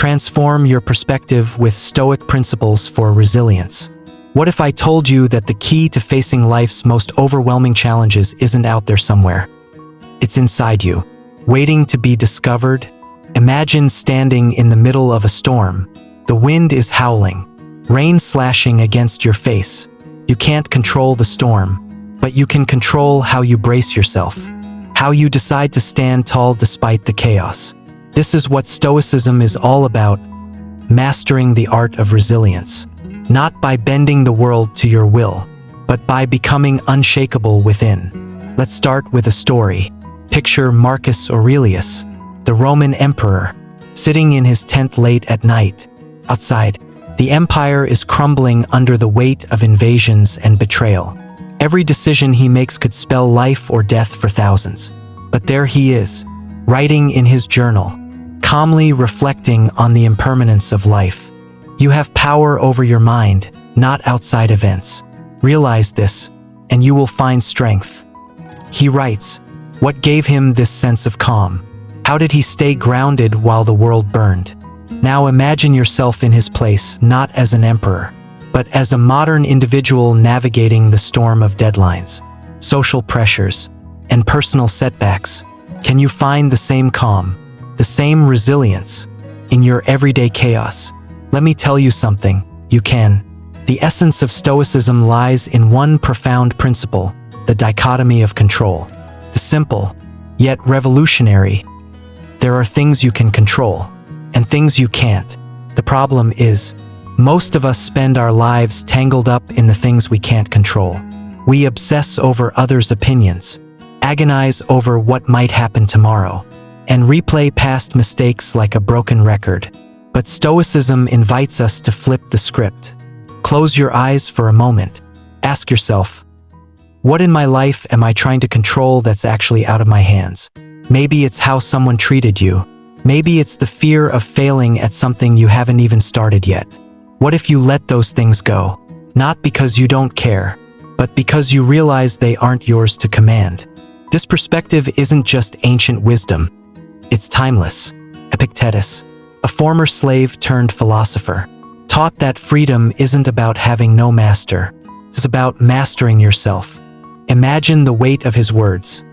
Transform your perspective with Stoic principles for resilience. What if I told you that the key to facing life's most overwhelming challenges isn't out there somewhere? It's inside you, waiting to be discovered. Imagine standing in the middle of a storm. The wind is howling, rain slashing against your face. You can't control the storm, but you can control how you brace yourself, how you decide to stand tall despite the chaos. This is what Stoicism is all about, mastering the art of resilience, not by bending the world to your will, but by becoming unshakable within. Let's start with a story. Picture Marcus Aurelius, the Roman emperor, sitting in his tent late at night. Outside, the empire is crumbling under the weight of invasions and betrayal. Every decision he makes could spell life or death for thousands. But there he is, writing in his journal, calmly reflecting on the impermanence of life. You have power over your mind, not outside events. Realize this, and you will find strength. He writes, what gave him this sense of calm? How did he stay grounded while the world burned? Now imagine yourself in his place, not as an emperor, but as a modern individual navigating the storm of deadlines, social pressures, and personal setbacks. Can you find the same calm, the same resilience in your everyday chaos? Let me tell you something, you can. The essence of Stoicism lies in one profound principle, the dichotomy of control. The simple, yet revolutionary. There are things you can control, and things you can't. The problem is, most of us spend our lives tangled up in the things we can't control. We obsess over others' opinions, agonize over what might happen tomorrow, and replay past mistakes like a broken record. But Stoicism invites us to flip the script. Close your eyes for a moment. Ask yourself, what in my life am I trying to control that's actually out of my hands? Maybe it's how someone treated you. Maybe it's the fear of failing at something you haven't even started yet. What if you let those things go? Not because you don't care, but because you realize they aren't yours to command. This perspective isn't just ancient wisdom. It's timeless. Epictetus, a former slave turned philosopher, taught that freedom isn't about having no master. It's about mastering yourself. Imagine the weight of his words.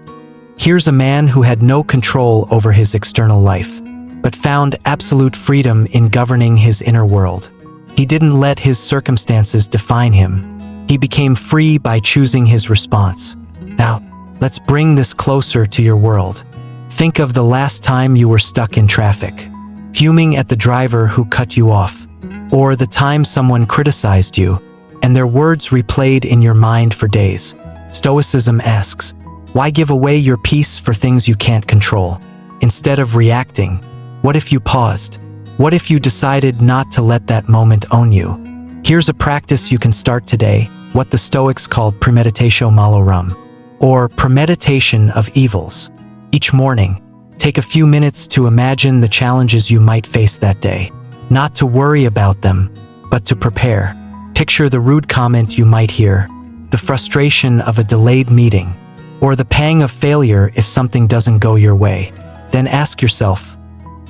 Here's a man who had no control over his external life, but found absolute freedom in governing his inner world. He didn't let his circumstances define him. He became free by choosing his response. Now, let's bring this closer to your world. Think of the last time you were stuck in traffic, fuming at the driver who cut you off, or the time someone criticized you, and their words replayed in your mind for days. Stoicism asks, why give away your peace for things you can't control? Instead of reacting, what if you paused? What if you decided not to let that moment own you? Here's a practice you can start today, what the Stoics called premeditatio malorum, or premeditation of evils. Each morning, take a few minutes to imagine the challenges you might face that day. Not to worry about them, but to prepare. Picture the rude comment you might hear, the frustration of a delayed meeting, or the pang of failure if something doesn't go your way. Then ask yourself,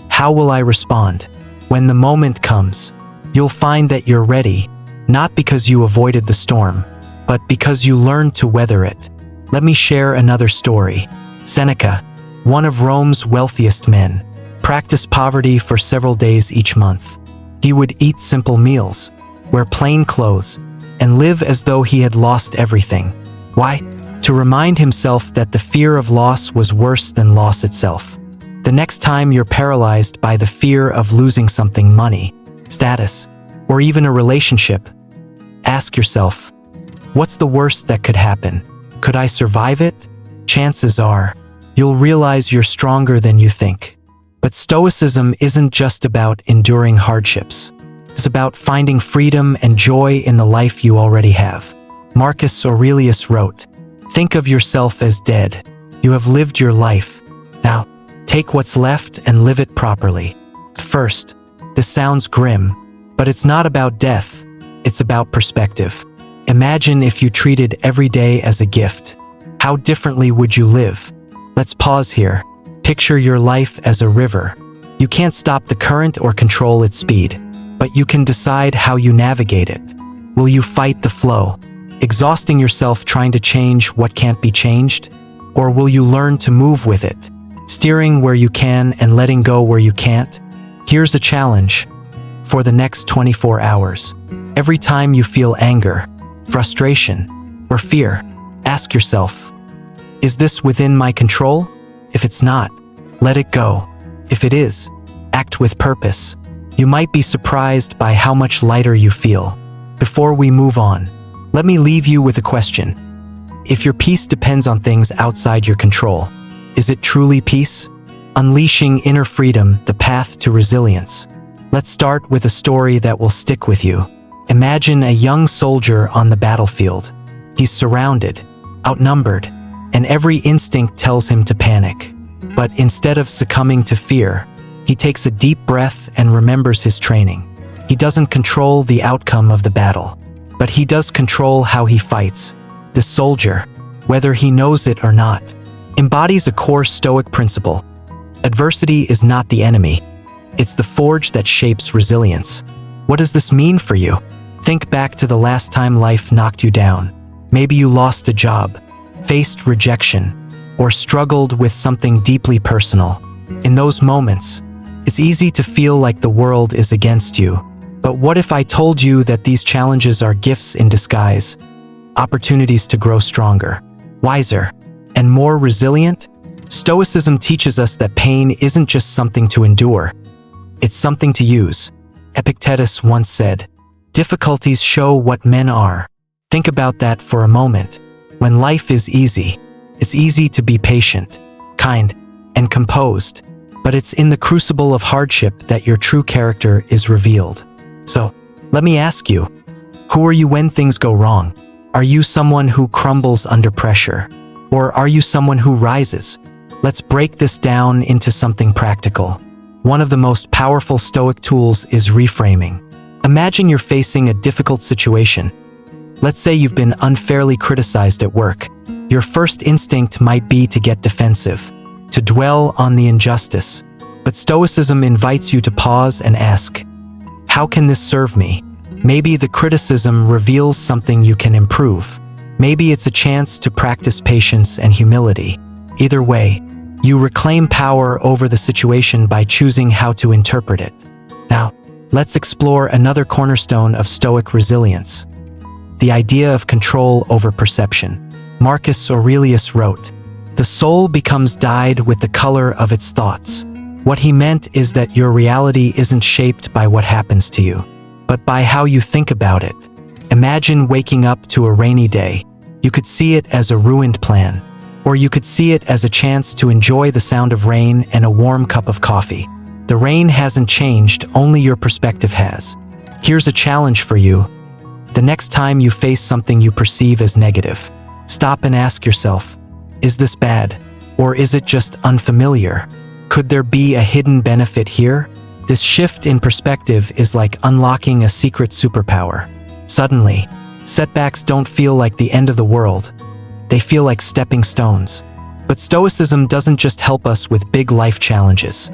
how will I respond? When the moment comes, you'll find that you're ready, not because you avoided the storm, but because you learned to weather it. Let me share another story. Seneca, one of Rome's wealthiest men, practiced poverty for several days each month. He would eat simple meals, wear plain clothes, and live as though he had lost everything. Why? To remind himself that the fear of loss was worse than loss itself. The next time you're paralyzed by the fear of losing something, money, status, or even a relationship, ask yourself, what's the worst that could happen? Could I survive it? Chances are, you'll realize you're stronger than you think. But Stoicism isn't just about enduring hardships. It's about finding freedom and joy in the life you already have. Marcus Aurelius wrote, think of yourself as dead. You have lived your life. Now, take what's left and live it properly. First, this sounds grim, but it's not about death. It's about perspective. Imagine if you treated every day as a gift. How differently would you live? Let's pause here. Picture your life as a river. You can't stop the current or control its speed, but you can decide how you navigate it. Will you fight the flow, exhausting yourself trying to change what can't be changed? Or will you learn to move with it, steering where you can and letting go where you can't? Here's a challenge. For the next 24 hours, every time you feel anger, frustration, or fear, ask yourself, is this within my control? If it's not, let it go. If it is, act with purpose. You might be surprised by how much lighter you feel. Before we move on, let me leave you with a question. If your peace depends on things outside your control, is it truly peace? Unleashing inner freedom, the path to resilience. Let's start with a story that will stick with you. Imagine a young soldier on the battlefield. He's surrounded, outnumbered, and every instinct tells him to panic. But instead of succumbing to fear, he takes a deep breath and remembers his training. He doesn't control the outcome of the battle, but he does control how he fights. The soldier, whether he knows it or not, embodies a core Stoic principle. Adversity is not the enemy. It's the forge that shapes resilience. What does this mean for you? Think back to the last time life knocked you down. Maybe you lost a job, faced rejection, or struggled with something deeply personal. In those moments, it's easy to feel like the world is against you. But what if I told you that these challenges are gifts in disguise, opportunities to grow stronger, wiser, and more resilient? Stoicism teaches us that pain isn't just something to endure, it's something to use. Epictetus once said, "Difficulties show what men are." Think about that for a moment. When life is easy, it's easy to be patient, kind, and composed. But it's in the crucible of hardship that your true character is revealed. So, let me ask you, who are you when things go wrong? Are you someone who crumbles under pressure? Or are you someone who rises? Let's break this down into something practical. One of the most powerful Stoic tools is reframing. Imagine you're facing a difficult situation. Let's say you've been unfairly criticized at work. Your first instinct might be to get defensive, to dwell on the injustice. But Stoicism invites you to pause and ask, how can this serve me? Maybe the criticism reveals something you can improve. Maybe it's a chance to practice patience and humility. Either way, you reclaim power over the situation by choosing how to interpret it. Now, let's explore another cornerstone of Stoic resilience, the idea of control over perception. Marcus Aurelius wrote, "The soul becomes dyed with the color of its thoughts." What he meant is that your reality isn't shaped by what happens to you, but by how you think about it. Imagine waking up to a rainy day. You could see it as a ruined plan, or you could see it as a chance to enjoy the sound of rain and a warm cup of coffee. The rain hasn't changed, only your perspective has. Here's a challenge for you. The next time you face something you perceive as negative, stop and ask yourself, is this bad? Or is it just unfamiliar? Could there be a hidden benefit here? This shift in perspective is like unlocking a secret superpower. Suddenly, setbacks don't feel like the end of the world. They feel like stepping stones. But Stoicism doesn't just help us with big life challenges.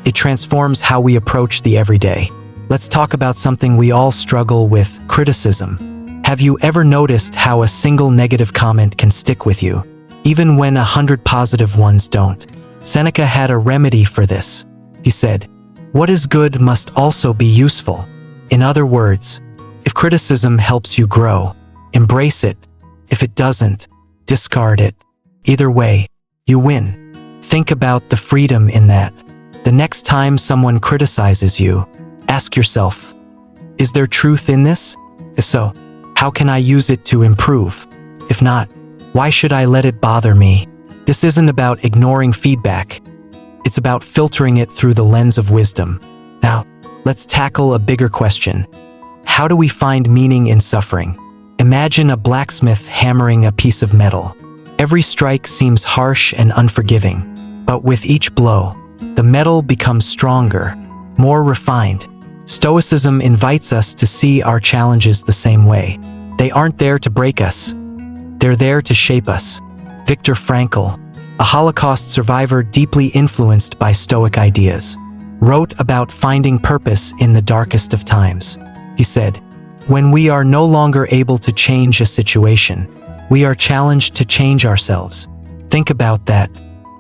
It transforms how we approach the everyday. Let's talk about something we all struggle with, criticism. Have you ever noticed how a single negative comment can stick with you, even when 100 positive ones don't? Seneca had a remedy for this. He said, "What is good must also be useful." In other words, if criticism helps you grow, embrace it. If it doesn't, discard it. Either way, you win. Think about the freedom in that. The next time someone criticizes you, ask yourself, is there truth in this? If so, how can I use it to improve? If not, why should I let it bother me? This isn't about ignoring feedback. It's about filtering it through the lens of wisdom. Now, let's tackle a bigger question. How do we find meaning in suffering? Imagine a blacksmith hammering a piece of metal. Every strike seems harsh and unforgiving, but with each blow, the metal becomes stronger, more refined. Stoicism invites us to see our challenges the same way. They aren't there to break us. They're there to shape us. Viktor Frankl, a Holocaust survivor deeply influenced by Stoic ideas, wrote about finding purpose in the darkest of times. He said, "When we are no longer able to change a situation, we are challenged to change ourselves." Think about that.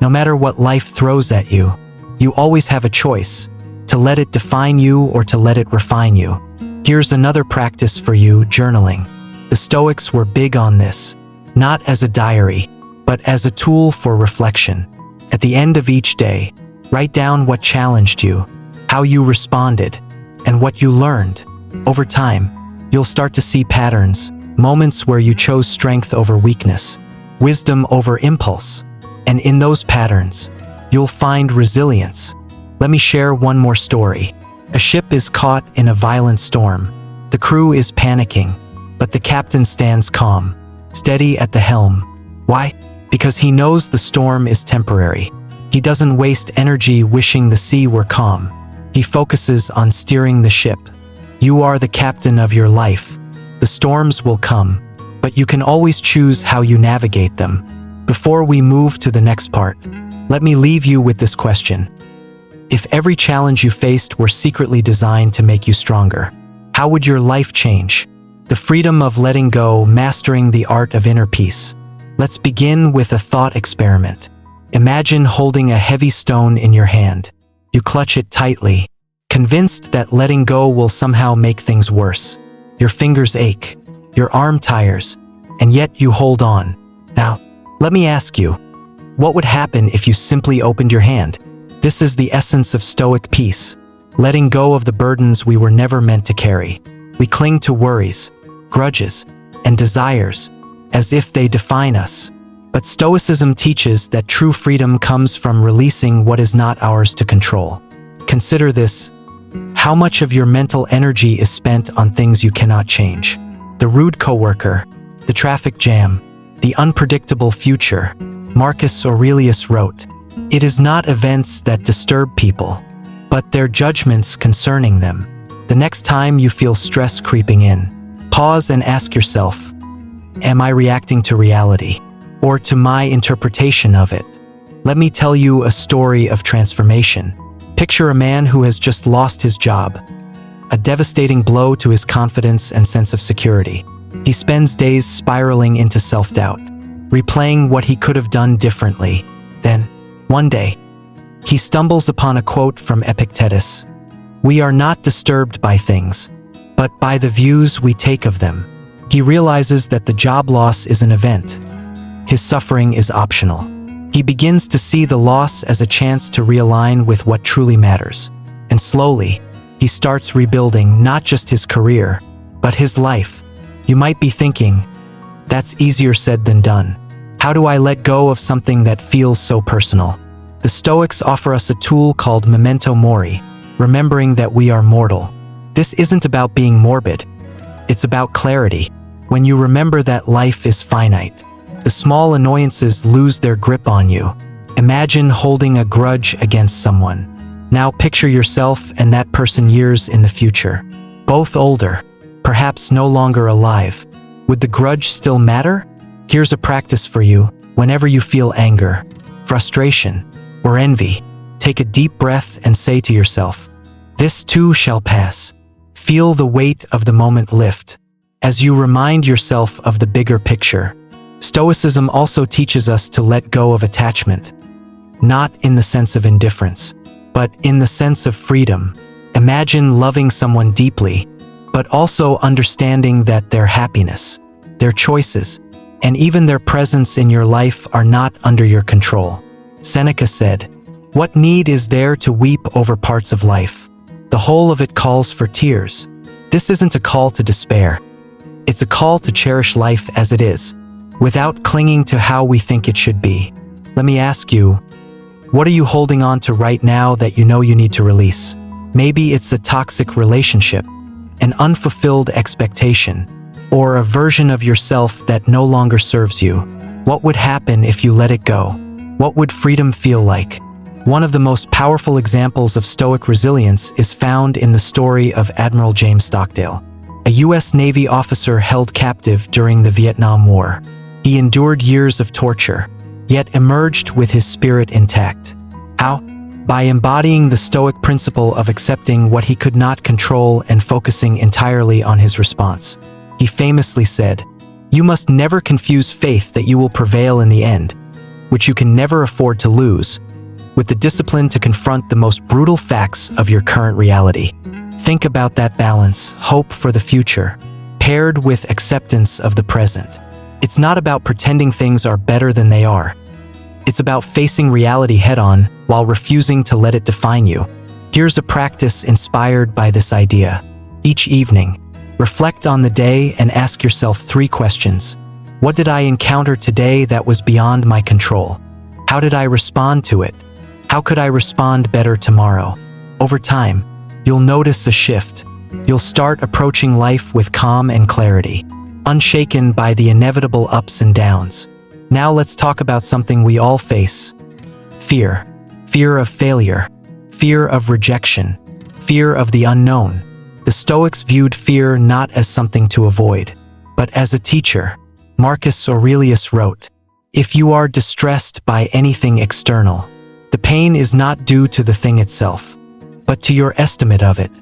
No matter what life throws at you, you always have a choice, to let it define you or to let it refine you. Here's another practice for you: journaling. The Stoics were big on this, not as a diary, but as a tool for reflection. At the end of each day, write down what challenged you, how you responded, and what you learned. Over time, you'll start to see patterns, moments where you chose strength over weakness, wisdom over impulse. And in those patterns, you'll find resilience. Let me share one more story. A ship is caught in a violent storm. The crew is panicking, but the captain stands calm, steady at the helm. Why? Because he knows the storm is temporary. He doesn't waste energy wishing the sea were calm. He focuses on steering the ship. You are the captain of your life. The storms will come, but you can always choose how you navigate them. Before we move to the next part, let me leave you with this question. If every challenge you faced were secretly designed to make you stronger, how would your life change? The freedom of letting go, mastering the art of inner peace. Let's begin with a thought experiment. Imagine holding a heavy stone in your hand. You clutch it tightly, convinced that letting go will somehow make things worse. Your fingers ache, your arm tires, and yet you hold on. Now, let me ask you, what would happen if you simply opened your hand? This is the essence of Stoic peace, letting go of the burdens we were never meant to carry. We cling to worries, grudges, and desires as if they define us. But Stoicism teaches that true freedom comes from releasing what is not ours to control. Consider this: how much of your mental energy is spent on things you cannot change? The rude coworker, the traffic jam, the unpredictable future. Marcus Aurelius wrote, "It is not events that disturb people, but their judgments concerning them." The next time you feel stress creeping in, pause and ask yourself, am I reacting to reality or to my interpretation of it? Let me tell you a story of transformation. Picture a man who has just lost his job, a devastating blow to his confidence and sense of security. He spends days spiraling into self-doubt, replaying what he could have done differently. Then, one day, he stumbles upon a quote from Epictetus: "We are not disturbed by things, but by the views we take of them." He realizes that the job loss is an event. His suffering is optional. He begins to see the loss as a chance to realign with what truly matters. And slowly, he starts rebuilding not just his career, but his life. You might be thinking, that's easier said than done. How do I let go of something that feels so personal? The Stoics offer us a tool called memento mori, remembering that we are mortal. This isn't about being morbid. It's about clarity. When you remember that life is finite, the small annoyances lose their grip on you. Imagine holding a grudge against someone. Now picture yourself and that person years in the future, both older, perhaps no longer alive. Would the grudge still matter? Here's a practice for you. Whenever you feel anger, frustration, or envy, take a deep breath and say to yourself, "This too shall pass." Feel the weight of the moment lift as you remind yourself of the bigger picture. Stoicism also teaches us to let go of attachment, not in the sense of indifference, but in the sense of freedom. Imagine loving someone deeply, but also understanding that their happiness, their choices, and even their presence in your life are not under your control. Seneca said, "What need is there to weep over parts of life? The whole of it calls for tears." This isn't a call to despair. It's a call to cherish life as it is, without clinging to how we think it should be. Let me ask you, what are you holding on to right now that you know you need to release? Maybe it's a toxic relationship, an unfulfilled expectation, or a version of yourself that no longer serves you. What would happen if you let it go? What would freedom feel like? One of the most powerful examples of Stoic resilience is found in the story of Admiral James Stockdale, a U.S. Navy officer held captive during the Vietnam War. He endured years of torture, yet emerged with his spirit intact. How? By embodying the Stoic principle of accepting what he could not control and focusing entirely on his response. He famously said, "You must never confuse faith that you will prevail in the end, which you can never afford to lose, with the discipline to confront the most brutal facts of your current reality." Think about that balance, hope for the future, paired with acceptance of the present. It's not about pretending things are better than they are. It's about facing reality head-on while refusing to let it define you. Here's a practice inspired by this idea. Each evening, reflect on the day and ask yourself 3 questions. What did I encounter today that was beyond my control? How did I respond to it? How could I respond better tomorrow? Over time, you'll notice a shift. You'll start approaching life with calm and clarity, unshaken by the inevitable ups and downs. Now let's talk about something we all face. Fear. Fear of failure. Fear of rejection. Fear of the unknown. The Stoics viewed fear not as something to avoid, but as a teacher. Marcus Aurelius wrote, "If you are distressed by anything external, the pain is not due to the thing itself, but to your estimate of it,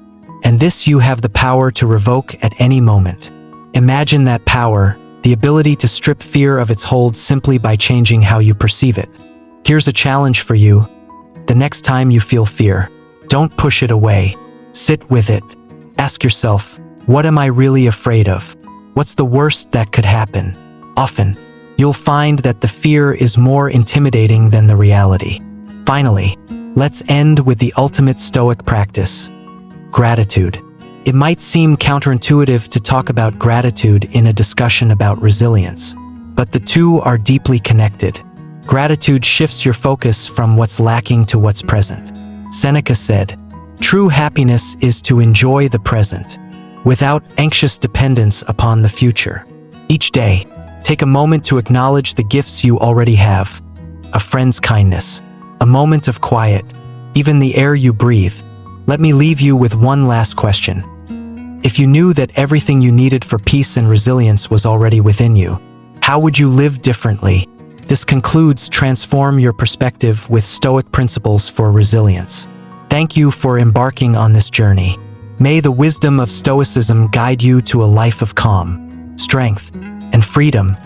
and this you have the power to revoke at any moment." Imagine that power, the ability to strip fear of its hold simply by changing how you perceive it. Here's a challenge for you. The next time you feel fear, don't push it away. Sit with it. Ask yourself, what am I really afraid of? What's the worst that could happen? Often, you'll find that the fear is more intimidating than the reality. Finally, let's end with the ultimate Stoic practice: gratitude. It might seem counterintuitive to talk about gratitude in a discussion about resilience, but the two are deeply connected. Gratitude shifts your focus from what's lacking to what's present. Seneca said, "True happiness is to enjoy the present, without anxious dependence upon the future." Each day, take a moment to acknowledge the gifts you already have: a friend's kindness, a moment of quiet, even the air you breathe. Let me leave you with one last question. If you knew that everything you needed for peace and resilience was already within you, how would you live differently? This concludes Transform Your Perspective with Stoic Principles for Resilience. Thank you for embarking on this journey. May the wisdom of Stoicism guide you to a life of calm, strength, and freedom.